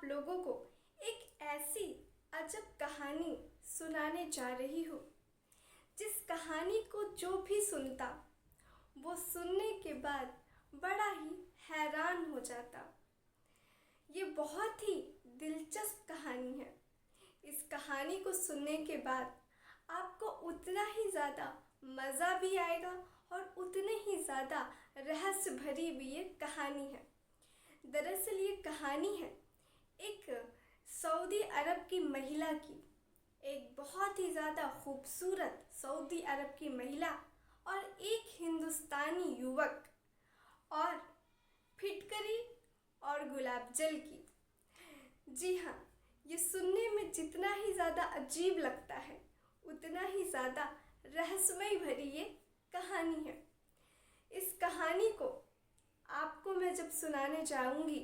लोगों को एक ऐसी अजब कहानी सुनाने जा रही हूँ जिस कहानी को जो भी सुनता वो सुनने के बाद बड़ा ही हैरान हो जाता। ये बहुत ही दिलचस्प कहानी है। इस कहानी को सुनने के बाद आपको उतना ही ज़्यादा मज़ा भी आएगा और उतने ही ज़्यादा रहस्य भरी भी ये कहानी है। दरअसल ये कहानी है एक सऊदी अरब की महिला की, एक बहुत ही ज़्यादा खूबसूरत सऊदी अरब की महिला और एक हिंदुस्तानी युवक और फिटकरी और गुलाब जल की। जी हाँ, ये सुनने में जितना ही ज़्यादा अजीब लगता है उतना ही ज़्यादा रहस्यमय भरी ये कहानी है। इस कहानी को आपको मैं जब सुनाने जाऊंगी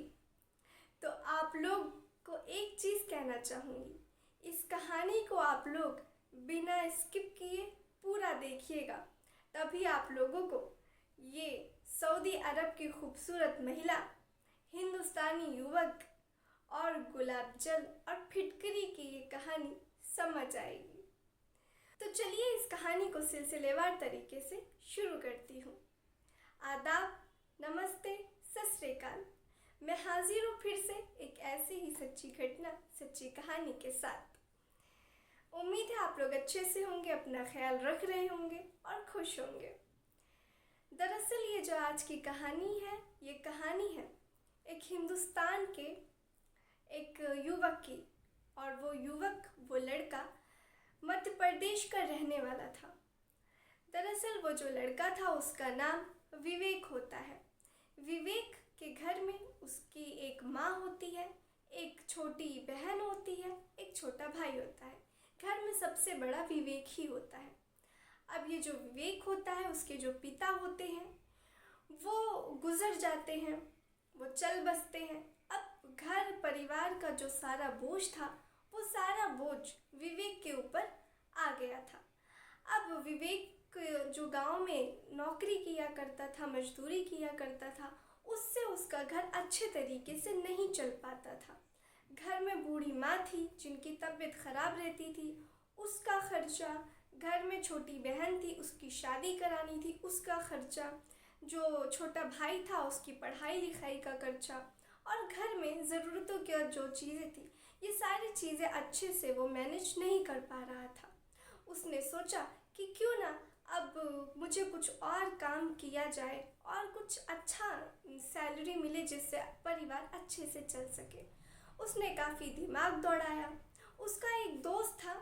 तो आप लोग को एक चीज़ कहना चाहूँगी, इस कहानी को आप लोग बिना स्किप किए पूरा देखिएगा, तभी आप लोगों को ये सऊदी अरब की खूबसूरत महिला, हिंदुस्तानी युवक और गुलाब जल और फिटकरी की ये कहानी समझ आएगी। तो चलिए इस कहानी को सिलसिलेवार तरीके से शुरू करती हूँ। आदाब, नमस्ते, सत श्री अकाल। मैं हाजिर हूँ फिर से एक ऐसी ही सच्ची घटना, सच्ची कहानी के साथ। उम्मीद है आप लोग अच्छे से होंगे, अपना ख्याल रख रहे होंगे और खुश होंगे। दरअसल ये जो आज की कहानी है, ये कहानी है एक हिंदुस्तान के एक युवक की, और वो लड़का मध्य प्रदेश का रहने वाला था। दरअसल वो जो लड़का था उसका नाम विवेक होता है। विवेक के घर में उसकी एक माँ होती है, एक छोटी बहन होती है, एक छोटा भाई होता है। घर में सबसे बड़ा विवेक ही होता है। अब ये जो विवेक होता है उसके जो पिता होते हैं वो गुजर जाते हैं, वो चल बसते हैं। अब घर परिवार का जो सारा बोझ था वो सारा बोझ विवेक के ऊपर आ गया था। अब विवेक जो गांव में नौकरी किया करता था, मजदूरी किया करता था, उससे उसका घर अच्छे तरीके से नहीं चल पाता था। घर में बूढ़ी माँ थी जिनकी तबीयत ख़राब रहती थी, उसका खर्चा, घर में छोटी बहन थी उसकी शादी करानी थी, उसका खर्चा, जो छोटा भाई था उसकी पढ़ाई लिखाई का खर्चा, और घर में ज़रूरतों की जो चीज़ें थी, ये सारी चीज़ें अच्छे से वो मैनेज नहीं कर पा रहा था। उसने सोचा कि क्यों ना अब मुझे कुछ और काम किया जाए और कुछ अच्छा सैलरी मिले जिससे परिवार अच्छे से चल सके। उसने काफ़ी दिमाग दौड़ाया। उसका एक दोस्त था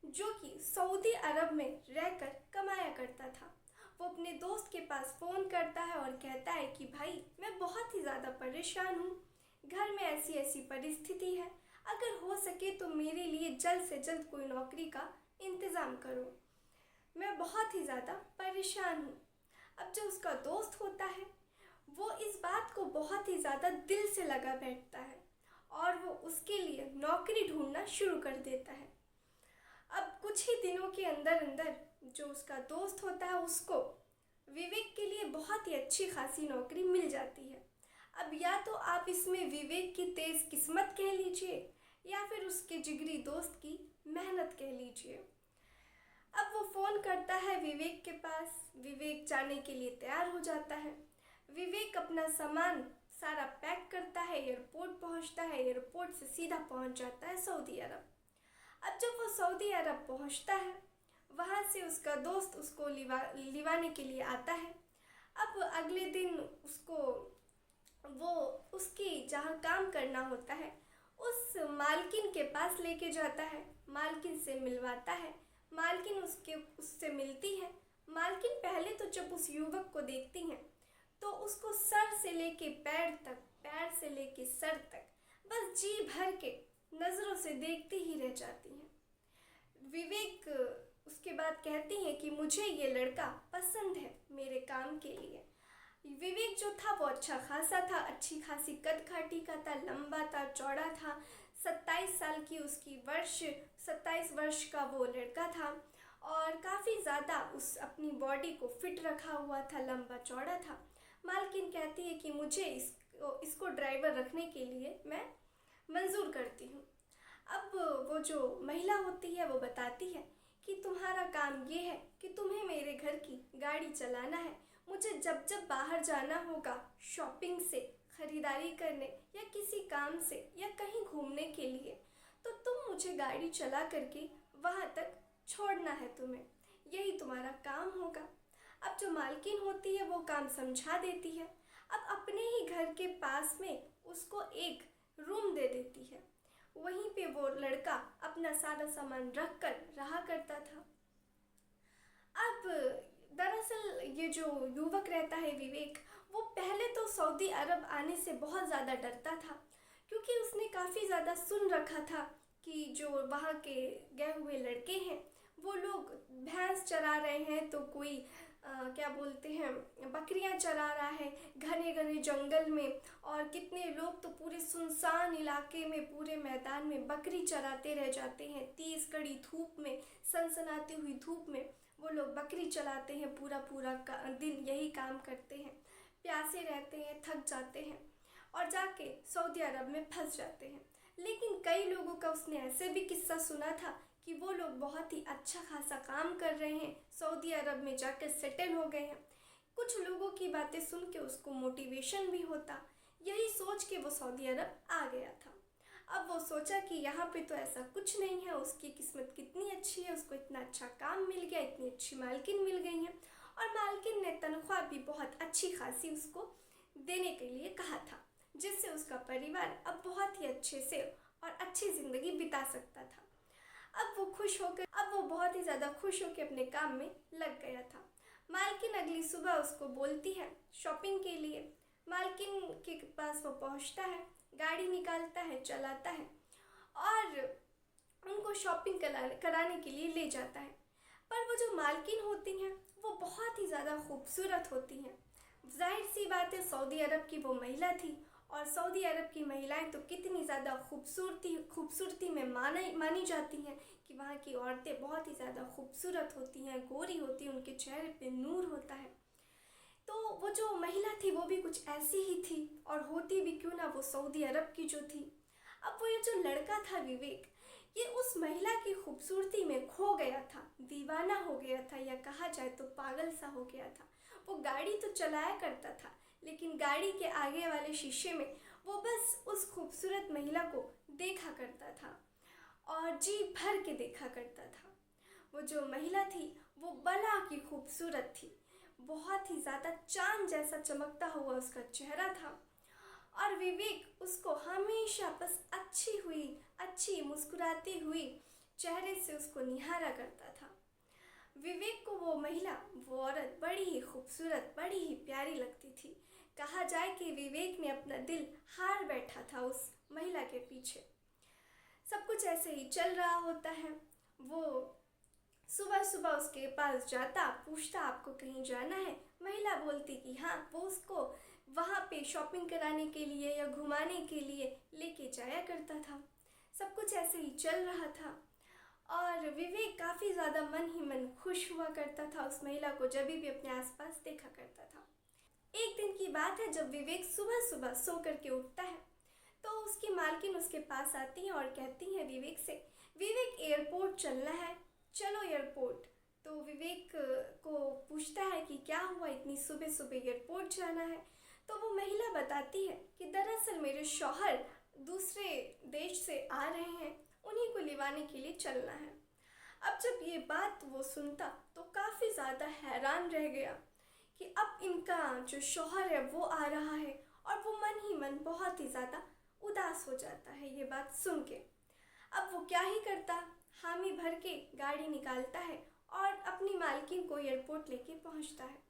जो कि सऊदी अरब में रहकर कमाया करता था। वो अपने दोस्त के पास फ़ोन करता है और कहता है कि भाई मैं बहुत ही ज़्यादा परेशान हूँ, घर में ऐसी ऐसी परिस्थिति है, अगर हो सके तो मेरे लिए जल्द से जल्द कोई नौकरी का इंतज़ाम करो, मैं बहुत ही ज़्यादा परेशान हूँ। अब जो उसका दोस्त होता है वो इस बात को बहुत ही ज़्यादा दिल से लगा बैठता है और वो उसके लिए नौकरी ढूंढना शुरू कर देता है। अब कुछ ही दिनों के अंदर अंदर जो उसका दोस्त होता है उसको विवेक के लिए बहुत ही अच्छी खासी नौकरी मिल जाती है। अब या तो आप इसमें विवेक की तेज़ किस्मत कह लीजिए या फिर उसके जिगरी दोस्त की मेहनत कह लीजिए। अब वो फ़ोन करता है विवेक के पास, विवेक जाने के लिए तैयार हो जाता है। विवेक अपना सामान सारा पैक करता है, एयरपोर्ट पहुंचता है, एयरपोर्ट से सीधा पहुंच जाता है सऊदी अरब। अब जब वो सऊदी अरब पहुंचता है वहाँ से उसका दोस्त उसको लिवाने के लिए आता है। अब अगले दिन वो उसकी जहाँ काम करना होता है उस मालकिन के पास लेके जाता है, मालकिन से मिलवाता है। मालकिन उससे मिलती है। मालकिन पहले तो जब उस युवक को देखती हैं तो उसको सर से लेके पैर तक, पैर से लेके सर तक बस जी भर के नज़रों से देखती ही रह जाती हैं। विवेक उसके बाद कहती हैं कि मुझे ये लड़का पसंद है मेरे काम के लिए। विवेक जो था वो अच्छा खासा था, अच्छी खासी कद काठी का था, लंबा था, चौड़ा था। 27 साल की उसकी 27 वर्ष का वो लड़का था और काफ़ी ज़्यादा उस अपनी बॉडी को फिट रखा हुआ था, लंबा चौड़ा था। मालकिन कहती है कि मुझे इसको ड्राइवर रखने के लिए मैं मंजूर करती हूँ। अब वो जो महिला होती है वो बताती है कि तुम्हारा काम ये है कि तुम्हें मेरे घर की गाड़ी चलाना है। मुझे जब जब बाहर जाना होगा शॉपिंग से, ख़रीदारी करने या किसी काम से या कहीं घूमने के लिए, तो तुम मुझे गाड़ी चला करके वहाँ तक छोड़ना है तुम्हें। यही तुम्हारा काम होगा। अब जो मालकिन होती है वो काम समझा देती है। अब अपने ही घर के पास में उसको एक रूम दे देती है। वहीं पे वो लड़का अपना सारा सामान रख कर रहा करता था। अब दरअसल ये जो युवक रहता है विवेक, वो पहले तो सऊदी अरब आने से बहुत ज़्यादा डरता था, क्योंकि उसने काफ़ी ज़्यादा सुन रखा था कि जो वहाँ के गए हुए लड़के हैं वो लोग भैंस चरा रहे हैं, तो कोई क्या बोलते हैं, बकरियां चरा रहा है घने घने जंगल में, और कितने लोग तो पूरे सुनसान इलाके में, पूरे मैदान में बकरी चराते रह जाते हैं। 30 कड़ी धूप में, सनसनाती हुई धूप में वो लोग बकरी चलाते हैं, पूरा पूरा दिन यही काम करते हैं, प्यासे रहते हैं, थक जाते हैं और जाके सऊदी अरब में फंस जाते हैं। लेकिन कई लोगों का उसने ऐसे भी किस्सा सुना था कि वो लोग बहुत ही अच्छा खासा काम कर रहे हैं, सऊदी अरब में जाकर सेटल हो गए हैं। कुछ लोगों की बातें सुन के उसको मोटिवेशन भी होता। यही सोच के वो सऊदी अरब आ गया था। अब वो सोचा कि यहाँ पे तो ऐसा कुछ नहीं है, उसकी किस्मत कितनी अच्छी है, उसको इतना अच्छा काम मिल गया, इतनी अच्छी मालकिन मिल गई है, और मालकिन ने तनख्वाह भी बहुत अच्छी खासी उसको देने के लिए कहा था, जिससे उसका परिवार अब बहुत ही अच्छे से और अच्छी ज़िंदगी बिता सकता था। अब वो बहुत ही ज़्यादा खुश होकर अपने काम में लग गया था। मालकिन अगली सुबह उसको बोलती है शॉपिंग के लिए। मालकिन के पास वो पहुंचता है, गाड़ी निकालता है, चलाता है और उनको शॉपिंग कराने के लिए ले जाता है। पर वो जो मालकिन होती हैं वो बहुत ही ज़्यादा खूबसूरत होती हैं। जाहिर सी बात है, सऊदी अरब की वो महिला थी, और सऊदी अरब की महिलाएं तो कितनी ज़्यादा खूबसूरती में मानी जाती हैं कि वहाँ की औरतें बहुत ही ज़्यादा खूबसूरत होती हैं, गोरी होती हैं, उनके चेहरे पे नूर होता है। तो वो जो महिला थी वो भी कुछ ऐसी ही थी, और होती भी क्यों ना, वो सऊदी अरब की जो थी। अब वो ये जो लड़का था विवेक, ये उस महिला की खूबसूरती में खो गया था, दीवाना हो गया था, या कहा जाए तो पागल सा हो गया था। वो गाड़ी तो चलाया करता था, लेकिन गाड़ी के आगे वाले शीशे में वो बस उस खूबसूरत महिला को देखा करता था और जी भर के देखा करता था। वो जो महिला थी वो बला की खूबसूरत थी, बहुत ही ज़्यादा चांद जैसा चमकता हुआ उसका चेहरा था, और विवेक उसको हमेशा बस अच्छी मुस्कुराती हुई चेहरे से उसको निहारा करता था। विवेक को वो महिला, वो औरत बड़ी ही खूबसूरत, बड़ी ही प्यारी लगती थी। कहा जाए कि विवेक ने अपना दिल हार बैठा था उस महिला के पीछे। सब कुछ ऐसे ही चल रहा होता है। वो सुबह सुबह उसके पास जाता, पूछता आपको कहीं जाना है। महिला बोलती कि हाँ, वो उसको वहाँ पे शॉपिंग कराने के लिए या घुमाने के लिए लेके जाया करता था। सब कुछ ऐसे ही चल रहा था, और विवेक काफ़ी ज़्यादा मन ही मन खुश हुआ करता था उस महिला को जब भी अपने आसपास देखा करता था। एक दिन की बात है, जब विवेक सुबह सुबह सो करके उठता है तो उसकी मालकिन उसके पास आती है और कहती है विवेक से, विवेक एयरपोर्ट चलना है, चलो एयरपोर्ट। तो विवेक को पूछता है कि क्या हुआ, इतनी सुबह सुबह एयरपोर्ट जाना है। तो वो महिला बताती है कि दरअसल मेरे शौहर दूसरे देश से आ रहे हैं, उन्हीं को लिवाने के लिए चलना है। अब जब ये बात वो सुनता तो काफ़ी ज़्यादा हैरान रह गया कि अब इनका जो शौहर है वो आ रहा है, और वो मन ही मन बहुत ही ज़्यादा उदास हो जाता है ये बात सुन के। अब वो क्या ही करता, हामी भर के गाड़ी निकालता है और अपनी मालकिन को एयरपोर्ट लेके पहुंचता है।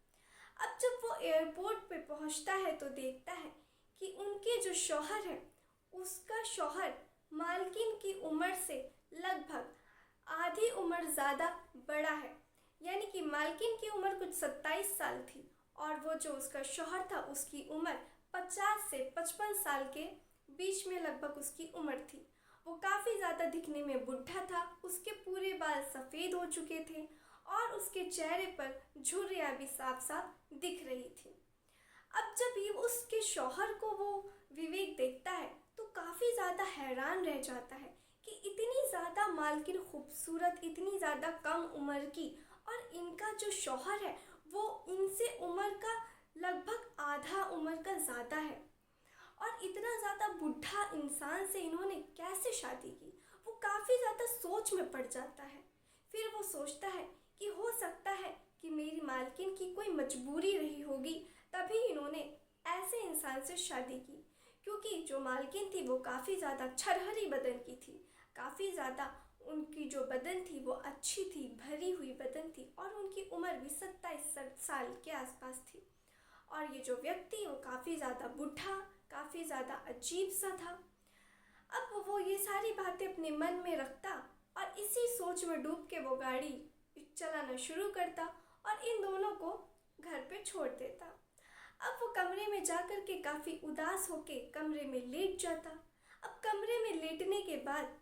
अब जब वो एयरपोर्ट पे पहुंचता है तो देखता है कि उनके जो शौहर है, उसका शौहर मालकिन की उम्र से लगभग आधी उम्र ज़्यादा बड़ा है। यानी कि मालकिन की उम्र कुछ 27 साल थी, और वो जो उसका शौहर था उसकी उम्र 50 से 55 साल के बीच में लगभग उसकी उम्र थी। वो काफ़ी ज़्यादा दिखने में बुढ़ा था, उसके पूरे बाल सफ़ेद हो चुके थे और उसके चेहरे पर झुर्रियाँ भी साफ साफ दिख रही थी। अब जब ये उसके शौहर को वो विवेक देखता है तो काफ़ी ज़्यादा हैरान रह जाता है कि इतनी ज़्यादा मालकिन खूबसूरत, इतनी ज़्यादा कम उम्र की, और इनका जो शौहर है वो इनसे उम्र का लगभग आधा उम्र का ज़्यादा है, और इतना ज़्यादा बुढ़ा इंसान से इन्होंने कैसे शादी की। वो काफ़ी ज़्यादा सोच में पड़ जाता है। फिर वो सोचता है कि हो सकता है कि मेरी मालकिन की कोई मजबूरी रही होगी, तभी इन्होंने ऐसे इंसान से शादी की। क्योंकि जो मालकिन थी वो काफ़ी ज़्यादा छरहरी बदन की थी, काफ़ी ज़्यादा उनकी जो बदन थी वो अच्छी थी, भरी हुई बदन थी, और उनकी उम्र भी 27 साल के आसपास थी। और ये जो व्यक्ति वो काफ़ी ज़्यादा बूढ़ा, काफ़ी ज़्यादा अजीब सा था। अब वो ये सारी बातें अपने मन में रखता और इसी सोच में डूब के वो गाड़ी चलाना शुरू करता और इन दोनों को घर पे छोड़ देता। अब वो कमरे में जाकर के काफ़ी उदास होके कमरे में लेट जाता। अब कमरे में लेटने के बाद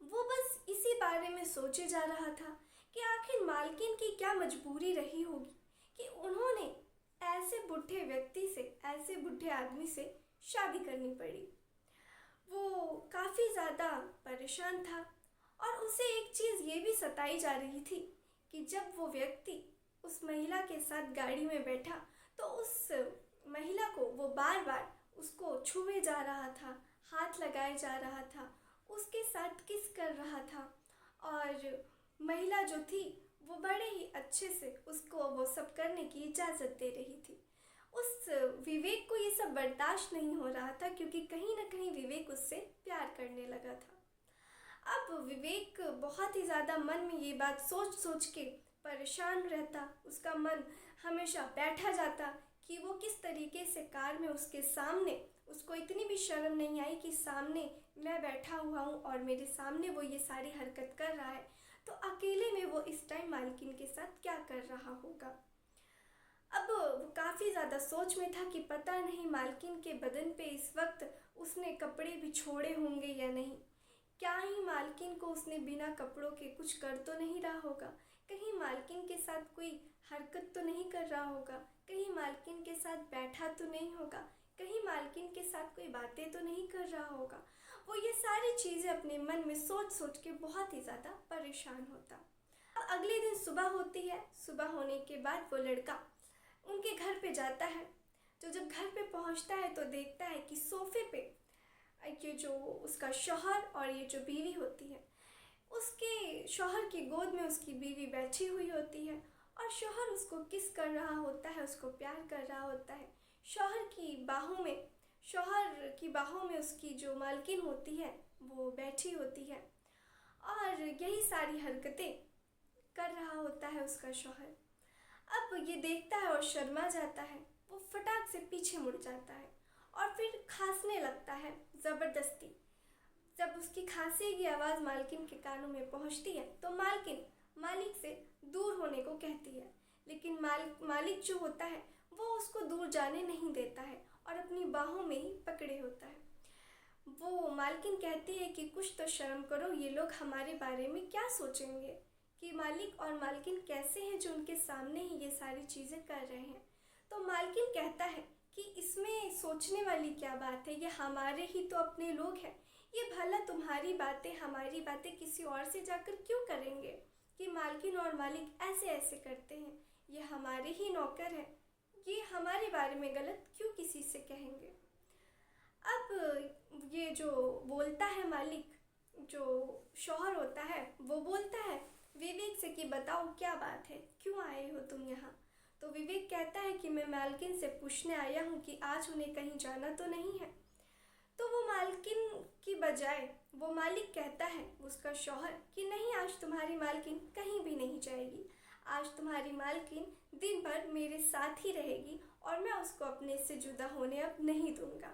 वो बस इसी बारे में सोचे जा रहा था कि आखिर मालकिन की क्या मजबूरी रही होगी कि उन्होंने ऐसे बूढ़े व्यक्ति से, ऐसे बूढ़े आदमी से शादी करनी पड़ी। वो काफ़ी ज़्यादा परेशान था और उसे एक चीज़ ये भी सताई जा रही थी कि जब वो व्यक्ति उस महिला के साथ गाड़ी में बैठा तो उस महिला को वो बार बार उसको छुए जा रहा था, हाथ लगाए जा रहा था, उसके साथ किस कर रहा था, और महिला जो थी वो बड़े ही अच्छे से उसको वो सब करने की इजाज़त दे रही थी। उस विवेक को ये सब बर्दाश्त नहीं हो रहा था क्योंकि कहीं ना कहीं विवेक उससे प्यार करने लगा था। अब विवेक बहुत ही ज़्यादा मन में ये बात सोच सोच के परेशान रहता। उसका मन हमेशा बैठा जाता कि वो किस तरीके से कार में उसके सामने, उसको इतनी भी शर्म नहीं आई कि सामने मैं बैठा हुआ हूँ और मेरे सामने वो ये सारी हरकत कर रहा है, तो अकेले में वो इस टाइम मालकिन के साथ क्या कर रहा होगा। अब वो काफ़ी ज़्यादा सोच में था कि पता नहीं मालकिन के बदन पे इस वक्त उसने कपड़े भी छोड़े होंगे या नहीं। क्या ही मालकिन को उसने बिना कपड़ों के कुछ कर तो नहीं रहा होगा, कहीं मालकिन के साथ कोई हरकत तो नहीं कर रहा होगा, कहीं मालकिन के साथ बैठा तो नहीं होगा, कहीं मालकिन के साथ कोई बातें तो नहीं कर रहा होगा। वो ये सारी चीज़ें अपने मन में सोच सोच के बहुत ही ज़्यादा परेशान होता। अब अगले दिन सुबह होती है। सुबह होने के बाद वो लड़का उनके घर पे जाता है। तो जब घर पे पहुंचता है तो देखता है कि सोफे पे ये जो उसका शौहर और ये जो बीवी होती है, उसके शौहर की गोद में उसकी बीवी बैठी हुई होती है और शौहर उसको किस कर रहा होता है, उसको प्यार कर रहा होता है। शौहर की बाहों में उसकी जो मालकिन होती है वो बैठी होती है और यही सारी हरकतें कर रहा होता है उसका शौहर। अब ये देखता है और शर्मा जाता है। वो फटाक से पीछे मुड़ जाता है और फिर खांसने लगता है ज़बरदस्ती। जब उसकी खांसी की आवाज़ मालकिन के कानों में पहुंचती है तो मालकिन मालिक से दूर होने को कहती है, लेकिन मालिक जो होता है वो उसको दूर जाने नहीं देता है और अपनी बाहों में ही पकड़े होता है। वो मालकिन कहती है कि कुछ तो शर्म करो, ये लोग हमारे बारे में क्या सोचेंगे कि मालिक और मालकिन कैसे हैं जो उनके सामने ही ये सारी चीज़ें कर रहे हैं। तो मालकिन कहता है कि इसमें सोचने वाली क्या बात है, ये हमारे ही तो अपने लोग हैं, ये भला तुम्हारी बातें हमारी बातें किसी और से जाकर क्यों करेंगे कि मालकिन और मालिक ऐसे ऐसे करते हैं, ये हमारे ही नौकर हैं, ये हमारे बारे में गलत क्यों किसी से कहेंगे। अब ये जो बोलता है मालिक, जो शौहर होता है वो बोलता है विवेक से कि बताओ क्या बात है, क्यों आए हो तुम यहाँ। तो विवेक कहता है कि मैं मालकिन से पूछने आया हूँ कि आज उन्हें कहीं जाना तो नहीं है। तो वो मालकिन की बजाय वो मालिक कहता है उसका शौहर कि नहीं, आज तुम्हारी मालकिन कहीं भी नहीं जाएगी, आज तुम्हारी मालकिन दिन भर मेरे साथ ही रहेगी और मैं उसको अपने से जुदा होने अब नहीं दूंगा।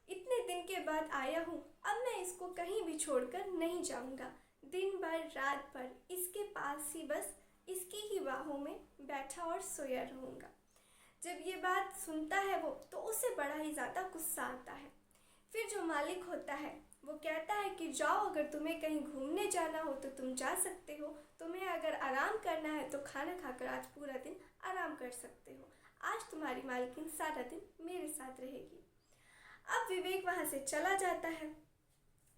इतने दिन के बाद आया हूँ, अब मैं इसको कहीं भी छोड़कर नहीं जाऊंगा, दिन भर रात भर इसके पास ही बस इसकी ही बाहों में बैठा और सोया रहूँगा। जब ये बात सुनता है वो तो उसे बड़ा ही ज़्यादा गुस्सा आता है। फिर जो मालिक होता है वो कहता है कि जाओ, अगर तुम्हें कहीं घूमने जाना हो तो तुम जा सकते हो, तुम्हें अगर आराम करना है तो खाना खाकर आज पूरा दिन आराम कर सकते हो, आज तुम्हारी मालकिन सारा दिन मेरे साथ रहेगी। अब विवेक वहाँ से चला जाता है।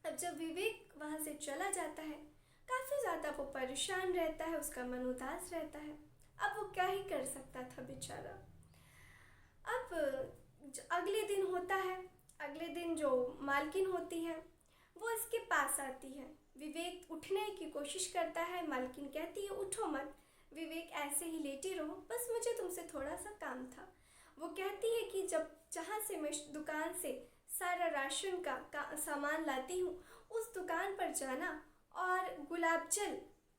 अब जब विवेक वहाँ से चला जाता है, काफ़ी ज़्यादा वो परेशान रहता है, उसका मन उदास रहता है। अब वो क्या ही कर सकता था बेचारा। अब अगले दिन होता है। अगले दिन जो मालकिन होती है वो इसके पास आती है। विवेक उठने की कोशिश करता है, मालकिन कहती है उठो मत, विवेक ऐसे ही लेटे रहो, बस मुझे तुमसे थोड़ा सा काम था। वो कहती है कि जब जहाँ से मैं दुकान से सारा राशन का सामान लाती हूँ, उस दुकान पर जाना और गुलाब जल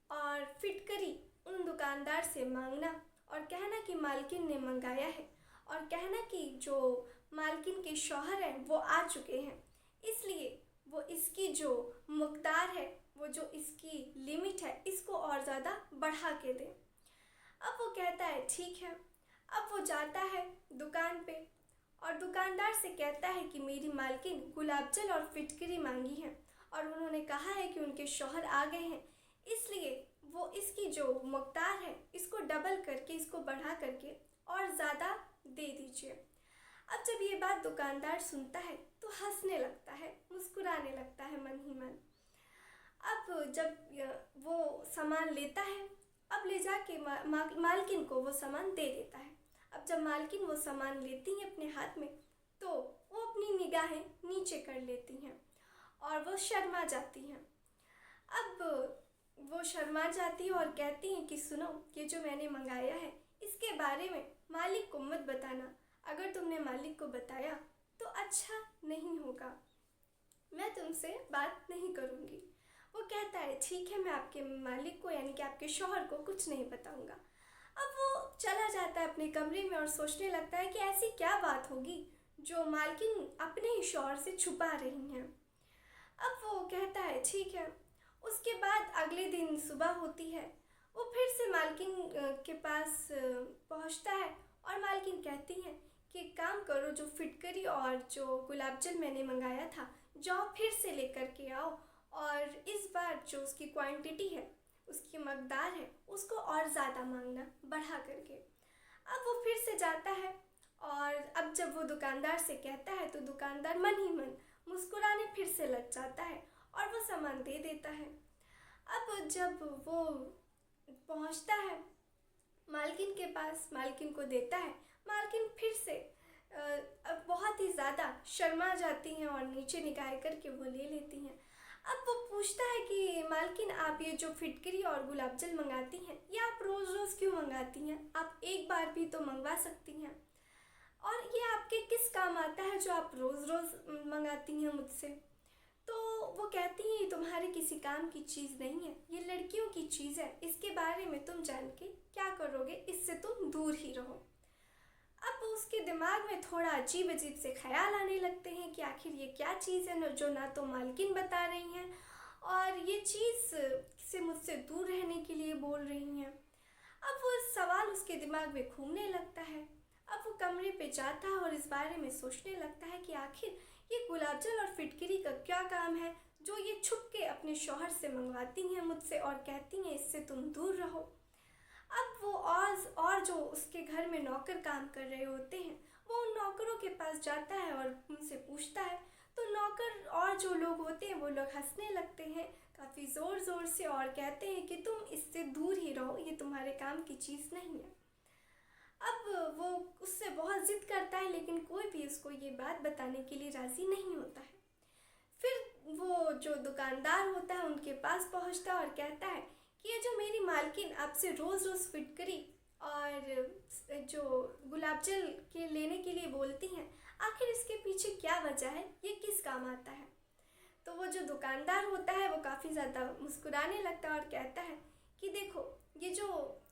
और फिटकरी उन दुकानदार से मांगना और कहना कि मालकिन ने मंगाया है, और कहना कि जो मालकिन के शौहर हैं वो आ चुके हैं, इसलिए वो इसकी जो मकदार है, वो जो इसकी लिमिट है, इसको और ज़्यादा बढ़ा के दें। अब वो कहता है ठीक है। अब वो जाता है दुकान पे और दुकानदार से कहता है कि मेरी मालकिन गुलाब जल और फिटकरी मांगी है और उन्होंने कहा है कि उनके शौहर आ गए हैं, इसलिए वो इसकी जो मकदार है इसको डबल करके, इसको बढ़ा करके और ज़्यादा दे दीजिए। अब जब ये बात दुकानदार सुनता है तो हंसने लगता है, मुस्कुराने लगता है मन ही मन। अब जब वो सामान लेता है, अब ले जाके मालकिन को वो सामान दे देता है। अब जब मालकिन वो सामान लेती है अपने हाथ में, तो वो अपनी निगाहें नीचे कर लेती हैं और वो शर्मा जाती हैं। अब वो शर्मा जाती है और कहती हैं कि सुनो, ये जो मैंने मंगाया है इसके बारे में मालिक को मत बताना, अगर तुमने मालिक को बताया तो अच्छा नहीं होगा, मैं तुमसे बात नहीं करूँगी। वो कहता है ठीक है, मैं आपके मालिक को यानी कि आपके शौहर को कुछ नहीं बताऊँगा। अब वो चला जाता है अपने कमरे में और सोचने लगता है कि ऐसी क्या बात होगी जो मालकिन अपने ही शौहर से छुपा रही हैं। अब वो कहता है ठीक है। उसके बाद अगले दिन सुबह होती है, वो फिर से मालकिन के पास पहुंचता है और मालकिन कहती हैं कि काम करो, जो फिटकरी और जो गुलाब जल मैंने मंगाया था जाओ फिर से लेकर के आओ, और इस बार जो उसकी क्वांटिटी है, उसकी मकदार है, उसको और ज़्यादा मांगना बढ़ा करके। अब वो फिर से जाता है और अब जब वो दुकानदार से कहता है तो दुकानदार मन ही मन मुस्कुराने फिर से लग जाता है और वो सामान दे देता है। अब जब वो पहुंचता है मालकिन के पास, मालकिन को देता है, मालकिन फिर से अब बहुत ही ज़्यादा शर्मा जाती हैं और नीचे निगाह करके वो ले लेती हैं। अब वो पूछता है कि मालकिन, आप ये जो फिटकरी और गुलाब जल मंगाती हैं, ये आप रोज़ रोज़ क्यों मंगाती हैं? आप एक बार भी तो मंगवा सकती हैं, और ये आपके किस काम आता है जो आप रोज़ रोज़ मंगाती हैं मुझसे? तो वो कहती हैं ये तुम्हारे किसी काम की चीज़ नहीं है, ये लड़कियों की चीज़ है, इसके बारे में तुम जान के क्या करोगे, इससे तुम दूर ही रहो। अब उसके दिमाग में थोड़ा अजीब अजीब से ख्याल आने लगते हैं कि आखिर ये क्या चीज़ है जो ना तो मालकिन बता रही हैं और ये चीज़ से मुझसे दूर रहने के लिए बोल रही हैं। अब वो सवाल उसके दिमाग में घूमने लगता है। अब वो कमरे पे जाता है और इस बारे में सोचने लगता है कि आखिर ये गुलाब जल और फिटकरी का क्या काम है जो ये छुप के अपने शौहर से मंगवाती हैं मुझसे और कहती हैं इससे तुम दूर रहो। अब वो और जो उसके घर में नौकर काम कर रहे होते हैं, वो उन नौकरों के पास जाता है और उनसे पूछता है, तो नौकर और जो लोग होते हैं वो लोग हंसने लगते हैं काफ़ी ज़ोर ज़ोर से और कहते हैं कि तुम इससे दूर ही रहो, ये तुम्हारे काम की चीज़ नहीं है। अब वो उससे बहुत ज़िद करता है, लेकिन कोई भी उसको ये बात बताने के लिए राज़ी नहीं होता है। फिर वो जो दुकानदार होता है उनके पास पहुंचता है और कहता है कि ये जो मेरी मालकिन आपसे रोज़ रोज़ फिटकरी और जो गुलाब जल के लेने के लिए बोलती हैं, आखिर इसके पीछे क्या वजह है, ये किस काम आता है? तो वो जो दुकानदार होता है वो काफ़ी ज़्यादा मुस्कुराने लगता है और कहता है कि देखो, ये जो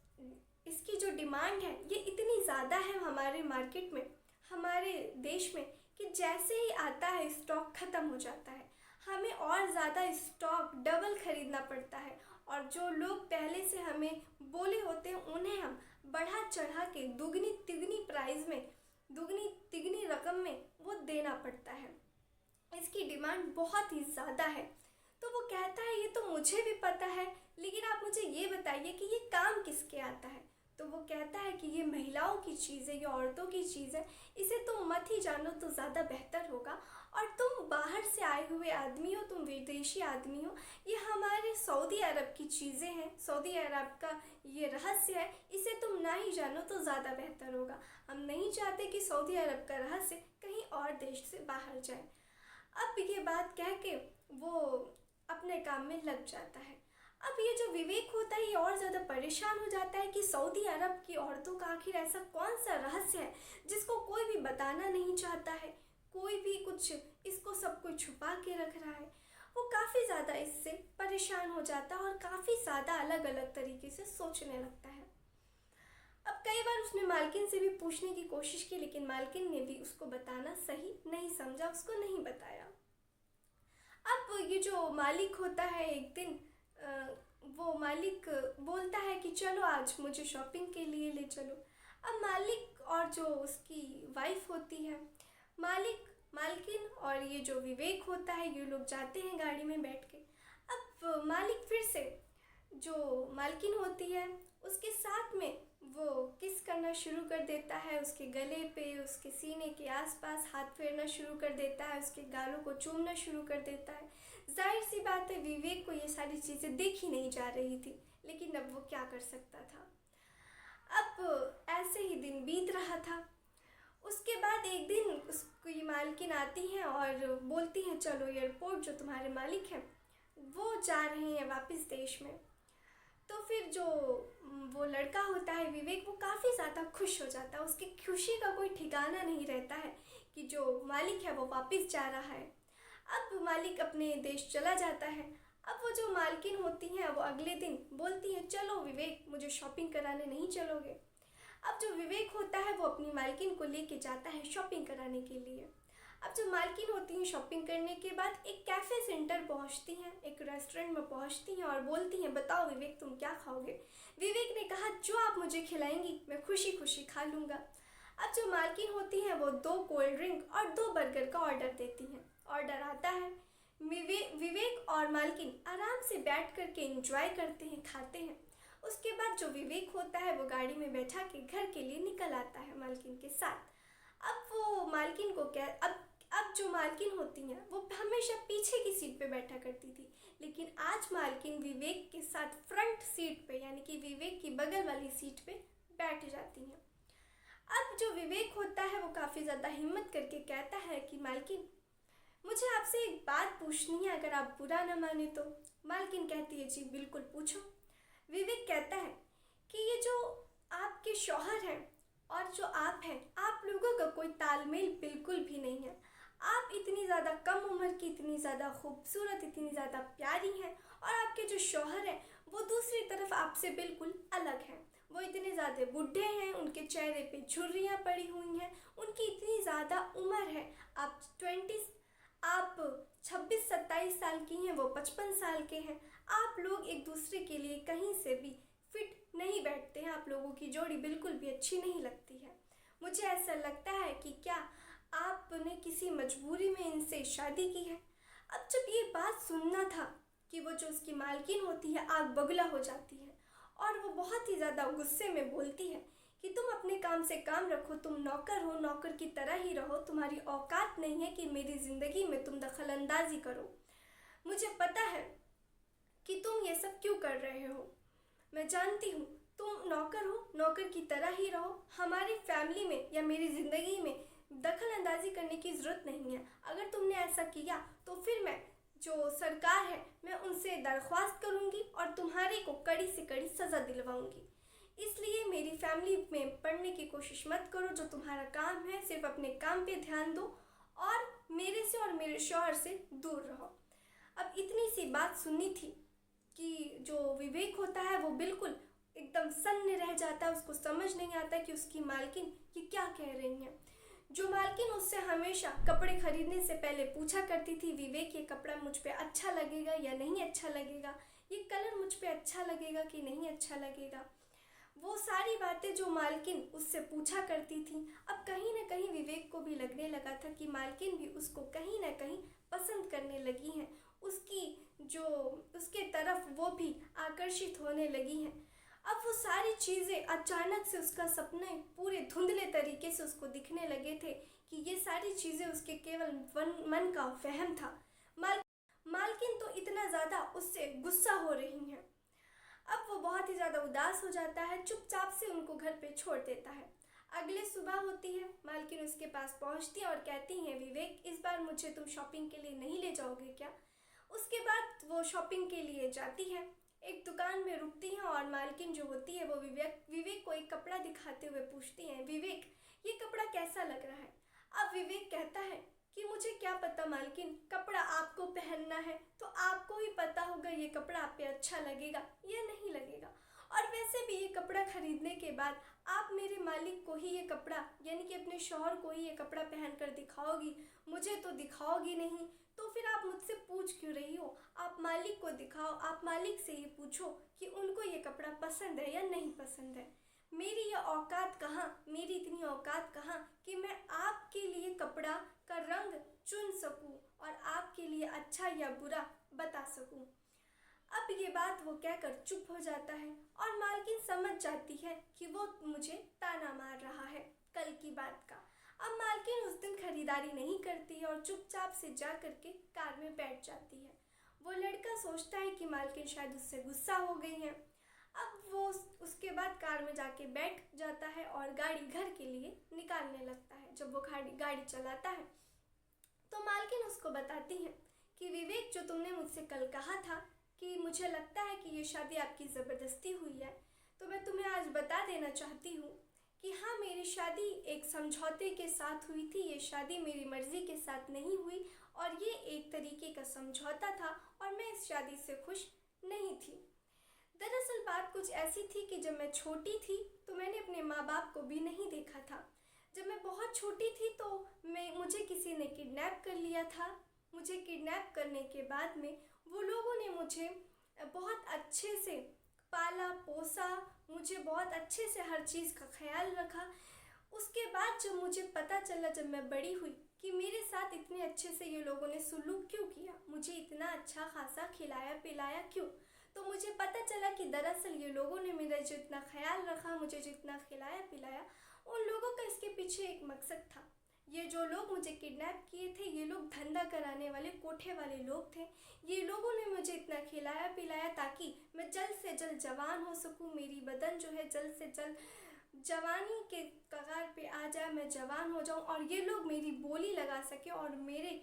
इसकी जो डिमांड है ये इतनी ज़्यादा है हमारे मार्केट में, हमारे देश में, कि जैसे ही आता है स्टॉक ख़त्म हो जाता है, हमें और ज़्यादा स्टॉक डबल ख़रीदना पड़ता है, और जो लोग पहले से हमें बोले होते हैं उन्हें हम बढ़ा चढ़ा के दुगनी तिगनी प्राइस में, दुगनी तिगनी रकम में वो देना पड़ता है। इसकी डिमांड बहुत ही ज़्यादा है। तो वो कहता है ये तो मुझे भी पता है, लेकिन आप मुझे ये बताइए कि ये काम किसके आता है? तो वो कहता है कि ये महिलाओं की चीज़ है, ये औरतों की चीज़ है, इसे तुम मत ही जानो तो ज़्यादा बेहतर होगा, और तुम बाहर से आए हुए आदमी हो, तुम विदेशी आदमी हो, ये हमारे सऊदी अरब की चीज़ें हैं, सऊदी अरब का ये रहस्य है, इसे तुम ना ही जानो तो ज़्यादा बेहतर होगा। हम नहीं चाहते कि सऊदी अरब का रहस्य कहीं और देश से बाहर जाए। अब ये बात कह के वो अपने काम में लग जाता है। अब ये जो विवेक होता है ये और ज़्यादा परेशान हो जाता है कि सऊदी अरब की औरतों का आखिर ऐसा कौन सा रहस्य है जिसको कोई भी बताना नहीं चाहता है, कोई भी कुछ इसको सब कुछ छुपा के रख रहा है। वो काफ़ी ज़्यादा इससे परेशान हो जाता है और काफ़ी ज़्यादा अलग अलग तरीके से सोचने लगता है। अब कई बार उसने मालकिन से भी पूछने की कोशिश की, लेकिन मालकिन ने भी उसको बताना सही नहीं समझा, उसको नहीं बताया। अब ये जो मालिक होता है, एक दिन वो मालिक बोलता है कि चलो आज मुझे शॉपिंग के लिए ले चलो। अब मालिक और जो उसकी वाइफ होती है, मालकिन और ये जो विवेक होता है, ये लोग जाते हैं गाड़ी में बैठ के। अब मालिक फिर से जो मालकिन होती है उसके साथ में वो किस करना शुरू कर देता है, उसके गले पे, उसके सीने के आसपास हाथ फेरना शुरू कर देता है, उसके गालों को चूमना शुरू कर देता है। जाहिर सी बात है विवेक को ये सारी चीज़ें देखी नहीं जा रही थी, लेकिन अब वो क्या कर सकता था। अब ऐसे ही दिन बीत रहा था। उसके बाद एक दिन उसको ये मालकिन आती हैं और बोलती हैं चलो एयरपोर्ट, जो तुम्हारे मालिक हैं वो जा रहे हैं वापस देश में। तो फिर जो वो लड़का होता है विवेक, वो काफ़ी ज़्यादा खुश हो जाता है। उसकी खुशी का कोई ठिकाना नहीं रहता है कि जो मालिक है वो वापस जा रहा है। अब मालिक अपने देश चला जाता है। अब वो जो मालकिन होती हैं वो अगले दिन बोलती हैं चलो विवेक, मुझे शॉपिंग कराने नहीं चलोगे। अब जो विवेक होता है वो अपनी मालकिन को लेके जाता है शॉपिंग कराने के लिए। अब जो मालकिन होती हैं शॉपिंग करने के बाद एक कैफ़े सेंटर पहुंचती हैं, एक रेस्टोरेंट में पहुंचती हैं और बोलती हैं बताओ विवेक तुम क्या खाओगे। विवेक ने कहा जो आप मुझे खिलाएंगी मैं खुशी खुशी खा लूँगा। अब जो मालकिन होती हैं वो 2 कोल्ड ड्रिंक और 2 बर्गर का ऑर्डर देती हैं। ऑर्डर आता है, विवेक और मालकिन आराम से बैठ कर के एंजॉय करते हैं, खाते हैं। उसके बाद जो विवेक होता है वो गाड़ी में बैठा के घर के लिए निकल आता है मालकिन के साथ। अब वो मालकिन को क्या, अब जो मालकिन होती हैं वो हमेशा पीछे की सीट पे बैठा करती थी, लेकिन आज मालकिन विवेक के साथ फ्रंट सीट पे, यानी कि विवेक की बगल वाली सीट पे बैठ जाती हैं। अब जो विवेक होता है वो काफ़ी ज़्यादा हिम्मत करके कहता है कि मालकिन मुझे आपसे एक बात पूछनी है, अगर आप बुरा न माने तो। मालकिन कहती है जी बिल्कुल पूछो। विवेक कहता है कि ये जो आपके शौहर हैं और जो आप हैं, आप लोगों का कोई तालमेल बिल्कुल भी नहीं है। आप इतनी ज़्यादा कम उम्र की, इतनी ज़्यादा खूबसूरत, इतनी ज़्यादा प्यारी हैं, और आपके जो शौहर हैं वो दूसरी तरफ आपसे बिल्कुल अलग हैं। वो इतने ज़्यादा बूढ़े हैं, उनके चेहरे पे झुर्रियाँ पड़ी हुई हैं, उनकी इतनी ज़्यादा उम्र है। आप 26-27 साल की हैं, वो 55 साल के हैं। आप लोग एक दूसरे के लिए कहीं से भी फिट नहीं बैठते हैं, आप लोगों की जोड़ी बिल्कुल भी अच्छी नहीं लगती है। मुझे ऐसा लगता है कि क्या आपने किसी मजबूरी में इनसे शादी की है। अब जब ये बात सुनना था कि वो जो उसकी मालकिन होती है आग बगुला हो जाती है और वो बहुत ही ज़्यादा गुस्से में बोलती है कि तुम अपने काम से काम रखो, तुम नौकर हो, नौकर की तरह ही रहो, तुम्हारी औकात नहीं है कि मेरी ज़िंदगी में तुम दखल अंदाजी करो। मुझे पता है कि तुम ये सब क्यों कर रहे हो, मैं जानती हूँ तुम नौकर हो, नौकर की तरह ही रहो, हमारी फैमिली में या मेरी ज़िंदगी में दखल अंदाजी करने की ज़रूरत नहीं है। अगर तुमने ऐसा किया तो फिर मैं जो सरकार है मैं उनसे दरख्वास्त करूँगी और तुम्हारे को कड़ी से कड़ी सज़ा दिलवाऊँगी। इसलिए मेरी फैमिली में पढ़ने की कोशिश मत करो, जो तुम्हारा काम है सिर्फ अपने काम पे ध्यान दो और मेरे से और मेरे शौहर से दूर रहो। अब इतनी सी बात सुननी थी कि जो विवेक होता है वो बिल्कुल एकदम सन्न रह जाता है, उसको समझ नहीं आता कि उसकी मालकिन ये क्या कह रही हैं। जो मालकिन उससे हमेशा कपड़े खरीदने से पहले पूछा करती थी विवेक ये कपड़ा मुझ पे अच्छा लगेगा या नहीं अच्छा लगेगा, ये कलर मुझ पे अच्छा लगेगा कि नहीं अच्छा लगेगा, वो सारी बातें जो मालकिन उससे पूछा करती थी, अब कहीं ना कहीं विवेक को भी लगने लगा था कि मालकिन भी उसको कहीं ना कहीं पसंद करने लगी हैं, उसकी जो उसके तरफ वो भी आकर्षित होने लगी हैं। अब वो सारी चीज़ें अचानक से उसका सपने पूरे धुंधले तरीके से उसको दिखने लगे थे कि ये सारी चीज़ें उसके केवल मन का वहम था। मालकिन तो इतना ज़्यादा उससे गुस्सा हो रही हैं। अब वो बहुत ही ज़्यादा उदास हो जाता है, चुपचाप से उनको घर पे छोड़ देता है। अगले सुबह होती है, मालकिन उसके पास पहुंचती है और कहती हैं, विवेक इस बार मुझे तुम शॉपिंग के लिए नहीं ले जाओगे क्या? उसके बाद वो शॉपिंग के लिए जाती है, एक दुकान में रुकती हैं और मालकिन जो होती है वो विवेक को एक कपड़ा दिखाते हुए पूछती हैं, विवेक ये कपड़ा कैसा लग रहा है? अब विवेक कहता है कि मुझे क्या पता मालकिन, कपड़ा आपको पहनना है तो आपको ही पता होगा ये कपड़ा आप पे अच्छा लगेगा या नहीं लगेगा। और वैसे भी ये कपड़ा खरीदने के बाद आप मेरे मालिक को ही ये कपड़ा यानी कि अपने शौहर को ही ये कपड़ा पहन कर दिखाओगी, मुझे तो दिखाओगी नहीं। तो फिर आप मुझसे पूछ क्यों रही हो? आप मालिक को दिखाओ, आप मालिक से ये पूछो कि उनको ये कपड़ा पसंद है या नहीं पसंद है। मेरी ये औकात कहाँ, मेरी इतनी औकात कहाँ कि मैं आपके लिए कपड़ा का रंग चुन सकूं और आपके लिए अच्छा या बुरा बता सकूं। अब ये बात वो कहकर चुप हो जाता है और मालकिन समझ जाती है कि वो मुझे ताना मार रहा है कल की बात का। अब मालकिन उस दिन खरीदारी नहीं करती है और चुपचाप से जा करके कार में बैठ जाती है। वो लड़का सोचता है कि मालकिन शायद उससे गुस्सा हो गई है। अब वो उसके बाद कार में जाके बैठ जाता है और गाड़ी घर के लिए निकालने लगता है। जब वो गाड़ी चलाता है तो मालकिन उसको बताती है कि विवेक, जो तुमने मुझसे कल कहा था कि मुझे लगता है कि ये शादी आपकी ज़बरदस्ती हुई है, तो मैं तुम्हें आज बता देना चाहती हूँ कि हाँ, मेरी शादी एक समझौते के साथ हुई थी। ये शादी मेरी मर्ज़ी के साथ नहीं हुई और ये एक तरीके का समझौता था और मैं इस शादी से खुश नहीं थी। दरअसल बात कुछ ऐसी थी कि जब मैं छोटी थी तो मैंने अपने माँ बाप को भी नहीं देखा था। जब मैं बहुत छोटी थी तो मुझे किसी ने किडनैप कर लिया था। मुझे किडनैप करने के बाद में वो लोगों ने मुझे बहुत अच्छे से पाला पोसा, मुझे बहुत अच्छे से हर चीज़ का ख्याल रखा। उसके बाद जब मुझे पता चला, जब मैं बड़ी हुई, कि मेरे साथ इतने अच्छे से ये लोगों ने सुलूक क्यों किया, मुझे इतना अच्छा खासा खिलाया पिलाया क्यों, तो मुझे पता चला कि दरअसल ये लोगों ने मेरा जितना ख्याल रखा, मुझे जितना खिलाया पिलाया, उन लोगों का इसके पीछे एक मकसद था। ये जो लोग मुझे किडनैप किए थे, ये लोग धंधा कराने वाले कोठे वाले लोग थे। ये लोगों ने मुझे इतना खिलाया पिलाया ताकि मैं जल्द से जल्द जवान हो सकूं, मेरी बदन जो है जल्द से जल्द जवानी के कगार पे आ जाए, मैं जवान हो जाऊं और ये लोग मेरी बोली लगा सके और मेरे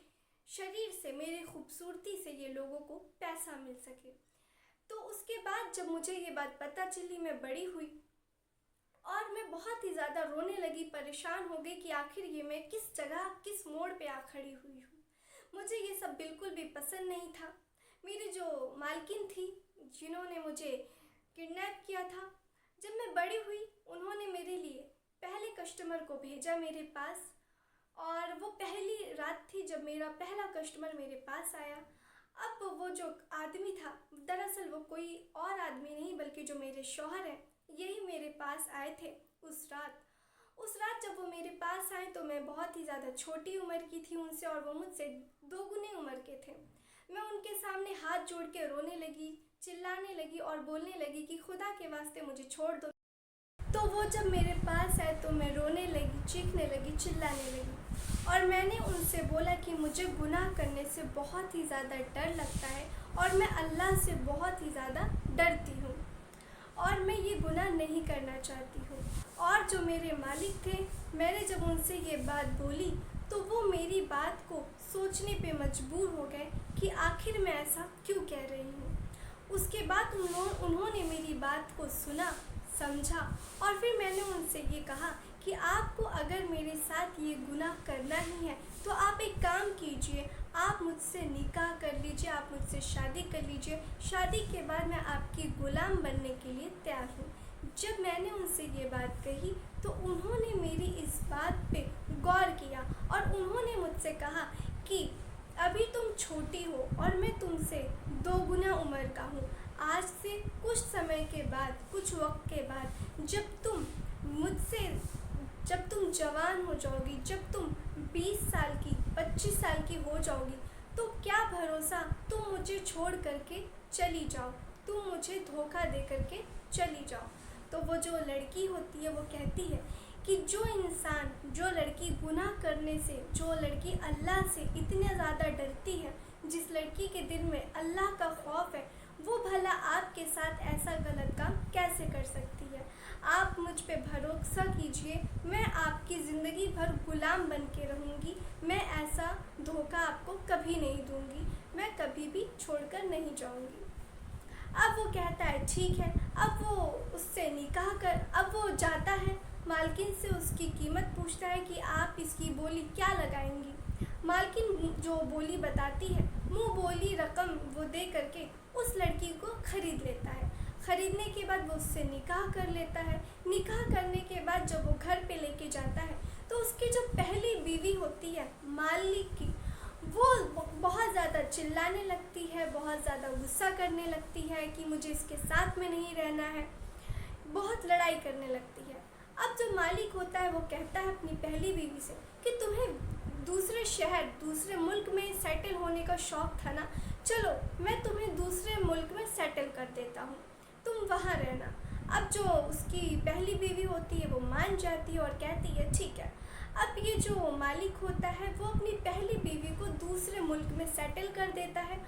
शरीर से, मेरे खूबसूरती से ये लोगों को पैसा मिल सके। तो उसके बाद जब मुझे ये बात पता चली, मैं बड़ी हुई और मैं बहुत ही ज़्यादा रोने लगी, परेशान हो गई कि आखिर ये मैं किस जगह, किस मोड़ पे आ खड़ी हुई हूँ। मुझे ये सब बिल्कुल भी पसंद नहीं था। मेरी जो मालकिन थी, जिन्होंने मुझे किडनैप किया था, जब मैं बड़ी हुई उन्होंने मेरे लिए पहले कस्टमर को भेजा मेरे पास और वो पहली रात थी जब मेरा पहला कस्टमर मेरे पास आया। अब वो जो आदमी था, दरअसल वो कोई और आदमी नहीं बल्कि जो मेरे शौहर हैं, यही मेरे पास आए थे उस रात जब वो मेरे पास आए तो मैं बहुत ही ज़्यादा छोटी उम्र की थी उनसे और वो मुझसे 2 गुने उम्र के थे। मैं उनके सामने हाथ जोड़ के रोने लगी, चिल्लाने लगी और बोलने लगी कि खुदा के वास्ते मुझे छोड़ दो। तो वो जब मेरे पास आए तो मैं रोने लगी, चीखने लगी, चिल्लाने लगी और मैंने उनसे बोला कि मुझे गुनाह करने से बहुत ही ज़्यादा डर लगता है और मैं अल्लाह से बहुत ही ज़्यादा डरती हूँ और मैं ये गुनाह नहीं करना चाहती हूँ। और जो मेरे मालिक थे, मैंने जब उनसे ये बात बोली तो वो मेरी बात को सोचने पे मजबूर हो गए कि आखिर मैं ऐसा क्यों कह रही हूँ। उसके बाद उन्होंने मेरी बात को सुना, समझा और फिर मैंने उनसे ये कहा कि आपको अगर मेरे साथ ये गुनाह करना ही है तो आप एक काम कीजिए, आप मुझसे निकाह कर लीजिए, आप मुझसे शादी कर लीजिए। शादी के बाद मैं आपकी गुलाम बनने के लिए तैयार हूँ। जब मैंने उनसे ये बात कही तो उन्होंने मेरी इस बात पे गौर किया और उन्होंने मुझसे कहा कि अभी तुम छोटी हो और मैं तुमसे 2 गुना उम्र का हूँ। आज से कुछ समय के बाद, कुछ वक्त के बाद जब तुम जवान हो जाओगी, जब तुम 20 साल की, 25 साल की हो जाओगी, तो क्या भरोसा तुम मुझे छोड़ करके चली जाओ, तुम मुझे धोखा दे करके चली जाओ। तो वो जो लड़की होती है वो कहती है कि जो इंसान, जो लड़की गुनाह करने से, जो लड़की अल्लाह से इतनी ज़्यादा डरती है, जिस लड़की के दिल में अल्लाह का खौफ है, वो भला आपके साथ ऐसा गलत काम कैसे कर सकती है। आप मुझ पे भरोसा कीजिए, मैं आपकी ज़िंदगी भर गुलाम बन के रहूँगी। मैं ऐसा धोखा आपको कभी नहीं दूँगी, मैं कभी भी छोड़कर नहीं जाऊँगी। अब वो कहता है ठीक है। अब वो उससे निकाह कर, अब वो जाता है मालकिन से, उसकी कीमत पूछता है कि आप इसकी बोली क्या लगाएंगी। मालकिन जो बोली बताती है, मुँह बोली रकम वो दे करके उस लड़की को ख़रीद लेता है। ख़रीदने के बाद वो उससे निकाह कर लेता है। निकाह करने के बाद जब वो घर पे लेके जाता है तो उसकी जो पहली बीवी होती है मालिक की, वो बहुत ज़्यादा चिल्लाने लगती है, बहुत ज़्यादा गुस्सा करने लगती है कि मुझे इसके साथ में नहीं रहना है, बहुत लड़ाई करने लगती है। अब जो मालिक होता है वो कहता है अपनी पहली बीवी से कि तुम्हें दूसरे शहर, दूसरे मुल्क में सेटल होने का शौक़ था ना, चलो मैं तुम्हें दूसरे मुल्क में सेटल कर देता हूँ, तुम वहाँ रहना। अब जो उसकी पहली बीवी होती है वो मान जाती है और कहती है ठीक है। अब ये जो मालिक होता है वो अपनी पहली बीवी को दूसरे मुल्क में सेटल कर देता है,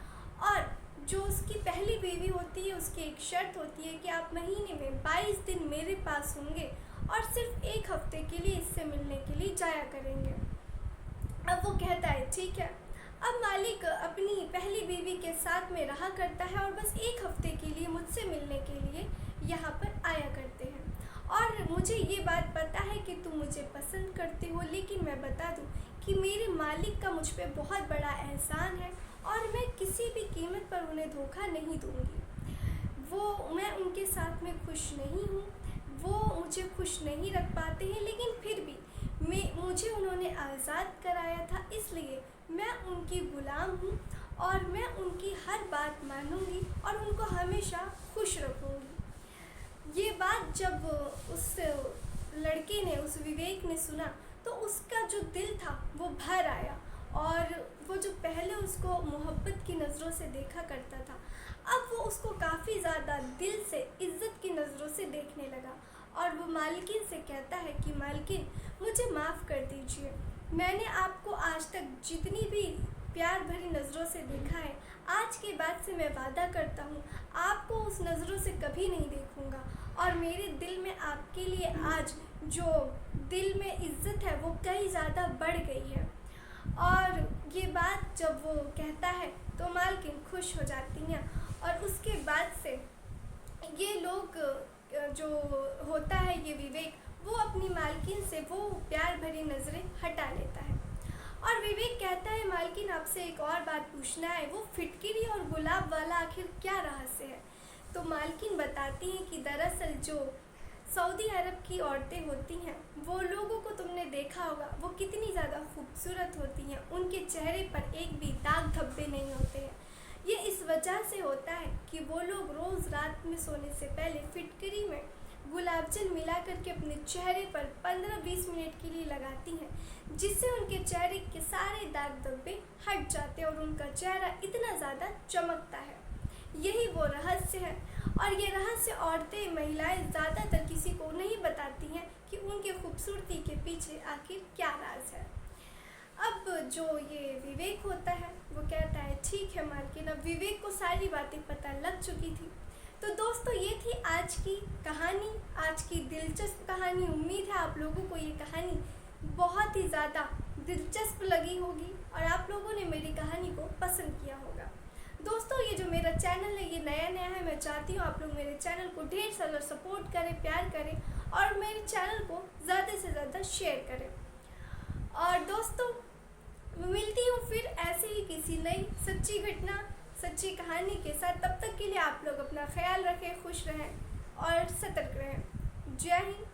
और जो उसकी पहली बीवी होती है उसकी एक शर्त होती है कि आप महीने में 22 दिन मेरे पास होंगे और सिर्फ 1 हफ्ते के लिए इससे मिलने के लिए जाया करेंगे। अब वो कहता है ठीक है। अब मालिक अपनी पहली बीवी के साथ में रहा करता है और बस 1 हफ्ते के लिए मुझसे मिलने के लिए यहाँ पर आया करते हैं। और मुझे ये बात पता है कि तुम मुझे पसंद करते हो, लेकिन मैं बता दूँ कि मेरे मालिक का मुझ पे बहुत बड़ा एहसान है और मैं किसी भी कीमत पर उन्हें धोखा नहीं दूँगी। मैं उनके साथ में खुश नहीं हूँ, वो मुझे खुश नहीं रख पाते हैं, लेकिन फिर भी मुझे उन्होंने आज़ाद कराया था, इसलिए मैं उनकी ग़ुलाम हूँ और मैं उनकी हर बात मानूंगी और उनको हमेशा खुश रखूँगी। ये बात जब उस लड़के ने, उस विवेक ने सुना तो उसका जो दिल था वो भर आया, और वो जो पहले उसको मोहब्बत की नज़रों से देखा करता था, अब वो उसको काफ़ी ज़्यादा दिल से, इज़्ज़त की नज़रों से देखने लगा। और वो मालकिन से कहता है कि मालकिन मुझे माफ़ कर दीजिए, मैंने आपको आज तक जितनी भी प्यार भरी नज़रों से देखा है, आज के बाद से मैं वादा करता हूँ आपको उस नज़रों से कभी नहीं देखूँगा, और मेरे दिल में आपके लिए आज जो दिल में इज़्ज़त है वो कई ज़्यादा बढ़ गई है। और ये बात जब वो कहता है तो मालकिन खुश हो जाती हैं, और उसके बाद से ये लोग जो होता है ये विवेक, वो अपनी मालकिन से वो प्यार भरी नज़रें हटा लेता है। और विवेक कहता है मालकिन आपसे एक और बात पूछना है, वो फिटकिरी और गुलाब वाला आखिर क्या रहस्य है। तो मालकिन बताती हैं कि दरअसल जो सऊदी अरब की औरतें होती हैं, वो लोगों को तुमने देखा होगा, वो कितनी ज़्यादा खूबसूरत होती हैं, उनके चेहरे पर एक भी दाग धब्बे नहीं होते हैं। ये इस वजह से होता है कि वो लोग रोज़ रात में सोने से पहले फिटकरी में गुलाब जल मिला करके अपने चेहरे पर 15-20 मिनट के लिए लगाती हैं, जिससे उनके चेहरे के सारे दाग धब्बे हट जाते हैं और उनका चेहरा इतना ज़्यादा चमकता है। यही वो रहस्य है, और ये रहस्य औरतें, महिलाएं ज़्यादातर किसी को नहीं बताती हैं कि उनके खूबसूरती के पीछे आखिर क्या राज है। अब जो ये विवेक होता है वो कहता है ठीक है मालकिन, अब विवेक को सारी बातें पता लग चुकी थी। तो दोस्तों ये थी आज की कहानी, आज की दिलचस्प कहानी। उम्मीद है आप लोगों को ये कहानी बहुत ही ज़्यादा दिलचस्प लगी होगी और आप लोगों ने मेरी कहानी को पसंद किया होगा। दोस्तों ये जो मेरा चैनल है ये नया है, मैं चाहती हूँ आप लोग मेरे चैनल को ढेर सारा सपोर्ट करें, प्यार करें और मेरे चैनल को ज़्यादा से ज़्यादा शेयर करें। और दोस्तों मिलती हूँ फिर ऐसे ही किसी नई सच्ची घटना, सच्ची कहानी के साथ। तब तक के लिए आप लोग अपना ख्याल रखें, खुश रहें और सतर्क रहें। जय हिंद।